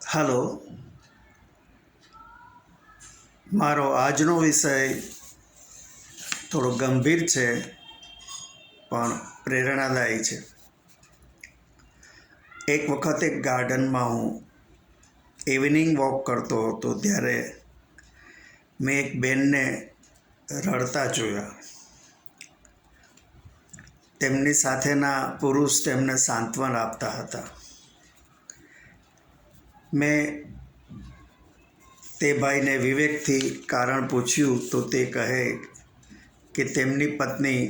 Hello, મારો આજનો વિષય થોડો ગંભીર છે પણ પ્રેરણાદાયી છે. એક વખત એક ગાર્ડનમાં હું ઇવનિંગ વોક કરતો હતો ત્યારે મેં એક બેનને રડતા જોયા. તેમની સાથેના પુરુષ તેમને સાંત્વન આપતા હતા. મેં તે ભાઈને વિવેકથી કારણ પૂછ્યું તો તે કહે કે તેમની પત્ની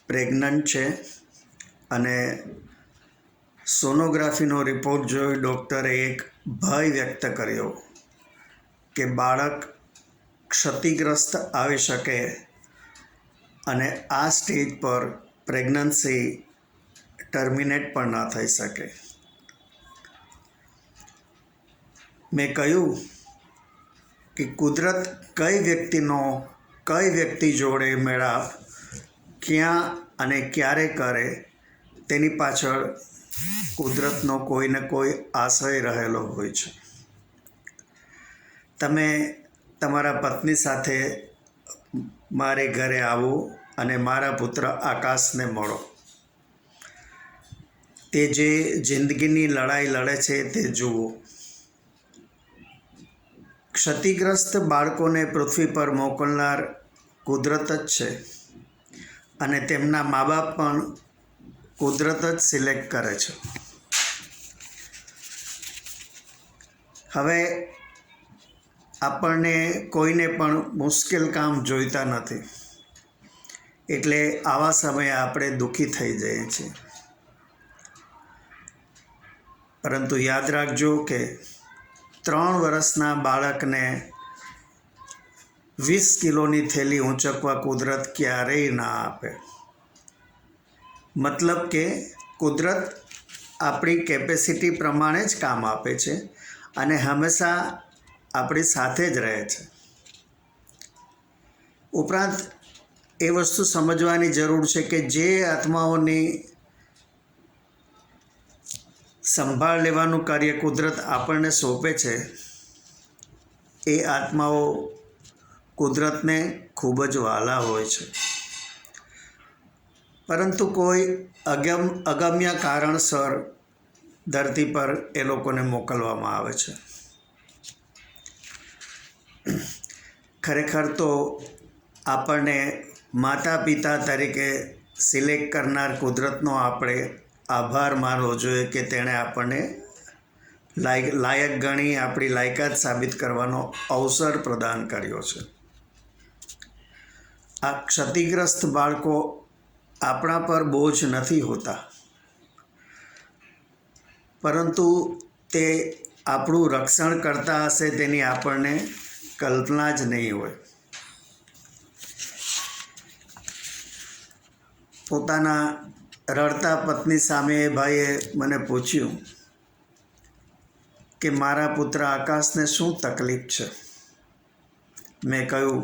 પ્રેગ્નન્ટ છે અને સોનોગ્રાફીનો રિપોર્ટ જોઈ ડૉક્ટરે એક ભય વ્યક્ત કર્યો કે બાળક ક્ષતિગ્રસ્ત આવી શકે અને આ સ્ટેજ પર પ્રેગ્નન્સી ટર્મિનેટ પણ ન થઈ શકે. મેં કહ્યું કે કુદરત કઈ વ્યક્તિ જોડે મેળાપ ક્યાં અને ક્યારે કરે તેની પાછળ કુદરતનો કોઈ ને કોઈ આશય રહેલો હોય છે. તમે તમારા પત્ની સાથે મારે ઘરે આવો અને મારા પુત્ર આકાશને મળો. તે જે જિંદગીની લડાઈ લડે છે તે જુઓ. ક્ષતિગ્રસ્ત બાળકોને પૃથ્વી પર મોકલનાર કુદરત જ છે અને તેમના મા બાપ પણ કુદરત જ સિલેક્ટ કરે છે. હવે આપણને કોઈને પણ મુશ્કેલ કામ જોઈતા નથી એટલે આવા સમયે આપણે દુઃખી થઈ જઈએ છીએ. પરંતુ યાદ રાખજો કે 3 વર્ષના બાળકને 20 કિલોની થેલી ઊંચકવા કુદરત ક્યારેય ના આપે. મતલબ કે કુદરત આપણી કેપેસિટી પ્રમાણે જ કામ આપે છે અને હંમેશા આપણી સાથે જ રહે છે. ઉપરાંત એ વસ્તુ સમજવાની જરૂર છે કે જે આત્માઓની સંભાળ લેવાનું કાર્ય કુદરત આપણને સોંપે છે એ આત્માઓ કુદરતને ખૂબ જ વહાલા હોય છે. પરંતુ કોઈ અગમ્ય કારણસર ધરતી પર એ લોકોને મોકલવામાં આવે છે. ખરેખર તો આપણને માતા પિતા તરીકે સિલેક્ટ કરનાર કુદરતનો આપણે આભાર માનવો જોઈએ કે તેણે આપણને લાયક ગણી આપણી લાયકાત સાબિત કરવાનો અવસર પ્રદાન કર્યો છે. આ ક્ષતિગ્રસ્ત બાળકો આપણા પર બોજ નથી હોતા, પરંતુ તે આપણું રક્ષણ કરતા હશે તેની આપણને કલ્પના જ નહીં હોય. પોતાના રડતા પત્ની સામે એ ભાઈએ મને પૂછ્યું કે મારા પુત્ર આકાશને શું તકલીફ છે. મેં કહ્યું,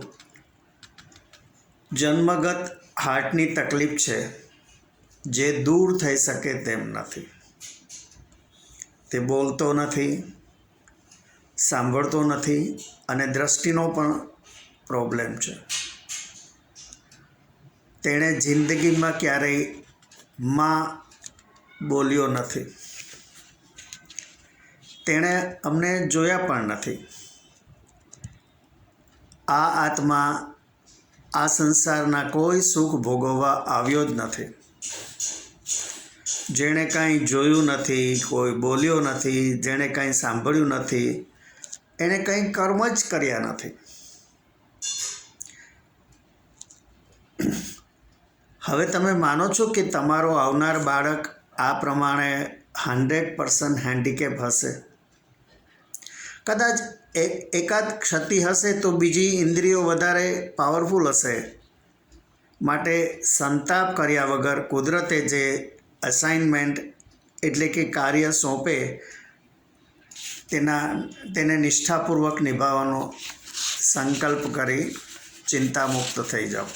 જન્મગત હાર્ટની તકલીફ છે જે દૂર થઈ શકે તેમ નથી. તે બોલતો નથી, સાંભળતો નથી અને દ્રષ્ટિનો પણ પ્રોબ્લેમ છે. તેણે જિંદગીમાં ક્યારેય માં બોલ્યો નથી. તેણે અમને જોયા પણ નથી. આ આત્મા આ સંસારના કોઈ સુખ ભોગવવા આવ્યો જ નથી. જેણે કાંઈ જોયું નથી, કોઈ બોલ્યો નથી, જેણે કાંઈ સાંભળ્યું નથી, એણે કંઈ કર્મ જ કર્યા નથી. હવે તમે માનો છો કે તમારો આવનાર બાળક આ પ્રમાણે 100% હેન્ડીકેપ હશે? કદાચ એકાદ ક્ષતિ હશે તો બીજી ઇન્દ્રિયો વધારે પાવરફુલ હશે. માટે સંતાપ કર્યા વગર કુદરતે જે અસાઇનમેન્ટ એટલે કે કાર્ય સોંપે તેને નિષ્ઠાપૂર્વક નિભાવવાનો સંકલ્પ કરી ચિંતામુક્ત થઈ જાઓ.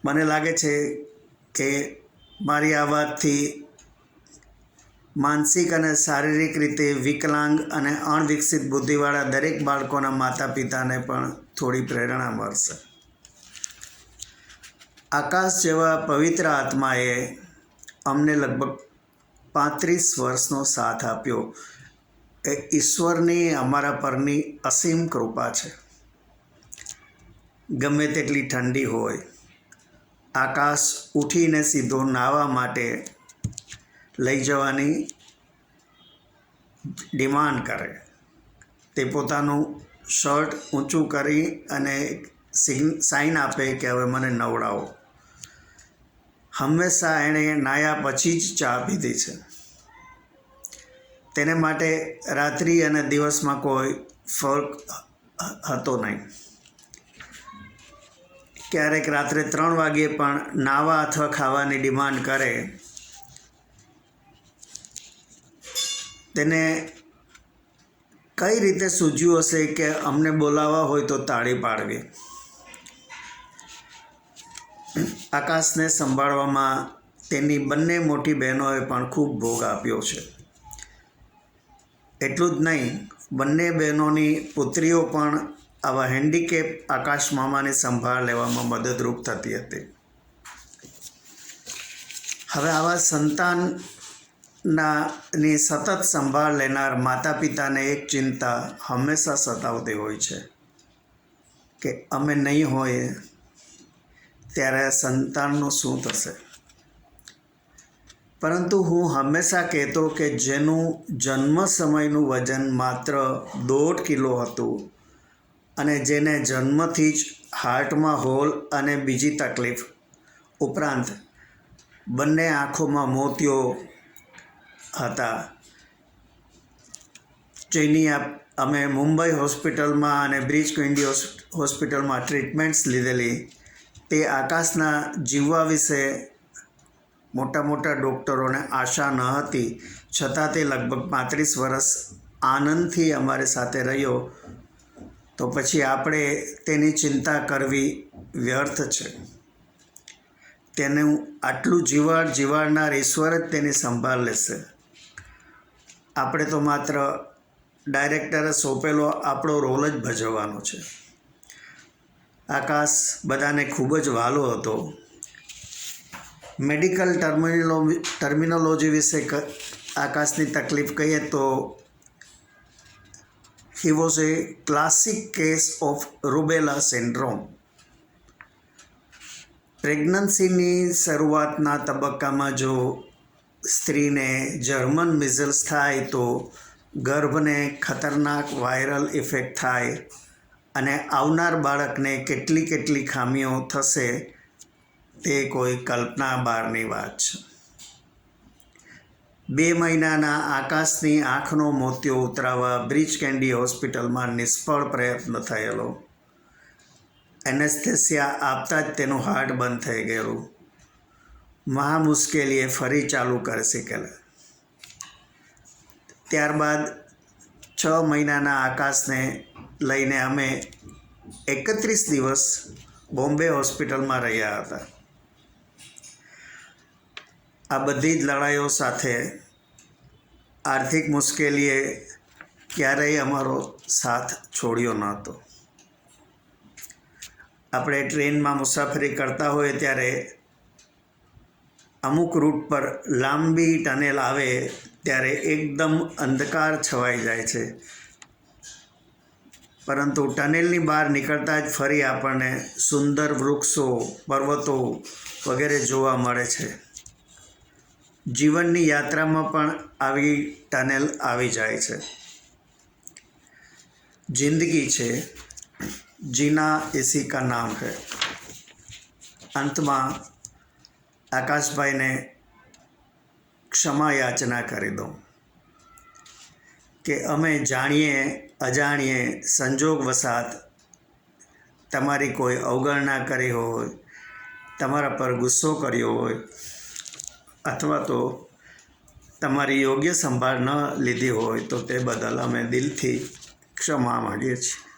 મને લાગે છે કે મારી આ વાતથી માનસિક અને શારીરિક રીતે વિકલાંગ અને અણવિકસિત બુદ્ધિવાળા દરેક બાળકોના માતા પિતાને પણ થોડી પ્રેરણા મળશે. આકાશ જેવા પવિત્ર આત્માએ અમને લગભગ 35 વર્ષનો સાથ આપ્યો. એ ઈશ્વરની અમારા પરની અસીમ કૃપા છે. ગમે તેટલી ઠંડી હોય, આકાશ ઉઠીને સીધો નાહવા માટે લઈ જવાની ડિમાન્ડ કરે. તે પોતાનું શર્ટ ઊંચું કરી અને સાઇન આપે કે હવે મને નવડાવો. હંમેશા એણે નાહ્યા પછી જ ચા પીધી છે. તેને માટે રાત્રિ અને દિવસમાં કોઈ ફરક હતો નહીં. ક્યારેક રાત્રે 3 વાગ્યે પણ નાહવા અથવા ખાવાની ડિમાન્ડ કરે. તેને કઈ રીતે સૂઝ્યું હશે કે અમને બોલાવવા હોય તો તાળી પાડવી. આકાશને સંભાળવામાં તેની બંને મોટી બહેનોએ પણ ખૂબ ભોગ આપ્યો છે. એટલું જ નહીં, બંને બહેનોની પુત્રીઓ પણ આવા હેન્ડીકેપ આકાશ મામાની સંભાળ લેવામાં મદદરૂપ થતી હતી. હવે આવા સંતાનની સતત સંભાળ લેનાર માતા પિતાને એક ચિંતા હંમેશા સતાવતી હોય છે કે અમે નહીં હોઈએ ત્યારે સંતાનનું શું થશે. પરંતુ હું હંમેશા કહેતો કે જેનું જન્મ સમયનું વજન માત્ર 1.5 કિલો હતું અને જેને જન્મથી જ હાર્ટમાં હોલ અને બીજી તકલીફ ઉપરાંત બંને આંખોમાં મોતિયો હતા, જેની અમે મુંબઈ હોસ્પિટલમાં અને બ્રિચ ક્વિન્ડી હોસ્પિટલમાં ટ્રીટમેન્ટ્સ લીધેલી, તે આકાશના જીવવા વિશે મોટા મોટા ડૉક્ટરોને આશા ન હતી. છતાં તે લગભગ 35 વર્ષ આનંદથી અમારી સાથે રહ્યો. તો પછી આપણે તેની ચિંતા કરવી વ્યર્થ છે. તેનું આટલું જીવાડનાર ઈશ્વર જ તેની સંભાળ લેશે. આપણે તો માત્ર ડાયરેક્ટરે સોંપેલો આપણો રોલ જ ભજવવાનો છે. આકાશ બધાને ખૂબ જ વહાલો હતો. મેડિકલ ટર્મિનોલોજી વિશે આકાશની તકલીફ કહીએ તો he was a classic case of rubella syndrome. પ્રેગ્નન્સીની શરૂઆતના તબક્કામાં જો સ્ત્રીને જર્મન મિઝલ્સ થાય તો ગર્ભને ખતરનાક વાયરલ ઇફેક્ટ થાય અને આવનાર બાળકને કેટલી ખામીઓ થશે તે કોઈ કલ્પના બહારની વાત છે. 2 મહિનાના આકાશની આંખનો મોતિયો ઉતરાવવા બ્રિચ કેન્ડી હોસ્પિટલમાં નિષ્ફળ પ્રયત્ન થયેલો. એનેસ્થેસિયા આપતા જ તેનું હાર્ટ બંધ થઈ ગયેલું. મહા મુશ્કેલીએ ફરી ચાલુ કરી શકેલા. ત્યારબાદ 6 મહિનાના આકાશને લઈને અમે 31 દિવસ બોમ્બે હોસ્પિટલમાં રહ્યા હતા. આ બધી જ લડાઈઓ સાથે આર્થિક મુશ્કેલીએ ક્યારેય અમારો સાથ છોડ્યો ન હતો. આપણે ટ્રેનમાં મુસાફરી કરતા હોઈએ ત્યારે અમુક રૂટ પર લાંબી ટનેલ આવે ત્યારે એકદમ અંધકાર છવાઈ જાય છે, પરંતુ ટનેલની બહાર નીકળતા જ ફરી આપણને સુંદર વૃક્ષો, પર્વતો વગેરે જોવા મળે છે. જીવનની યાત્રામાં પણ આવી ટનેલ આવી જાય છે. જિંદગી છે, જીના ઇસી કા નામ હૈ. અંતમાં આકાશભાઈને ક્ષમા યાચના કરી દઉં કે અમે જાણીએ અજાણીએ સંજોગવશાત તમારી કોઈ અવગણના કરી હોય, તમારા પર ગુસ્સો કર્યો હોય અથવા તો તમારી યોગ્ય સંભાળ ન લીધી હોય તો તે બદલ અમે દિલથી ક્ષમા માગીએ છીએ.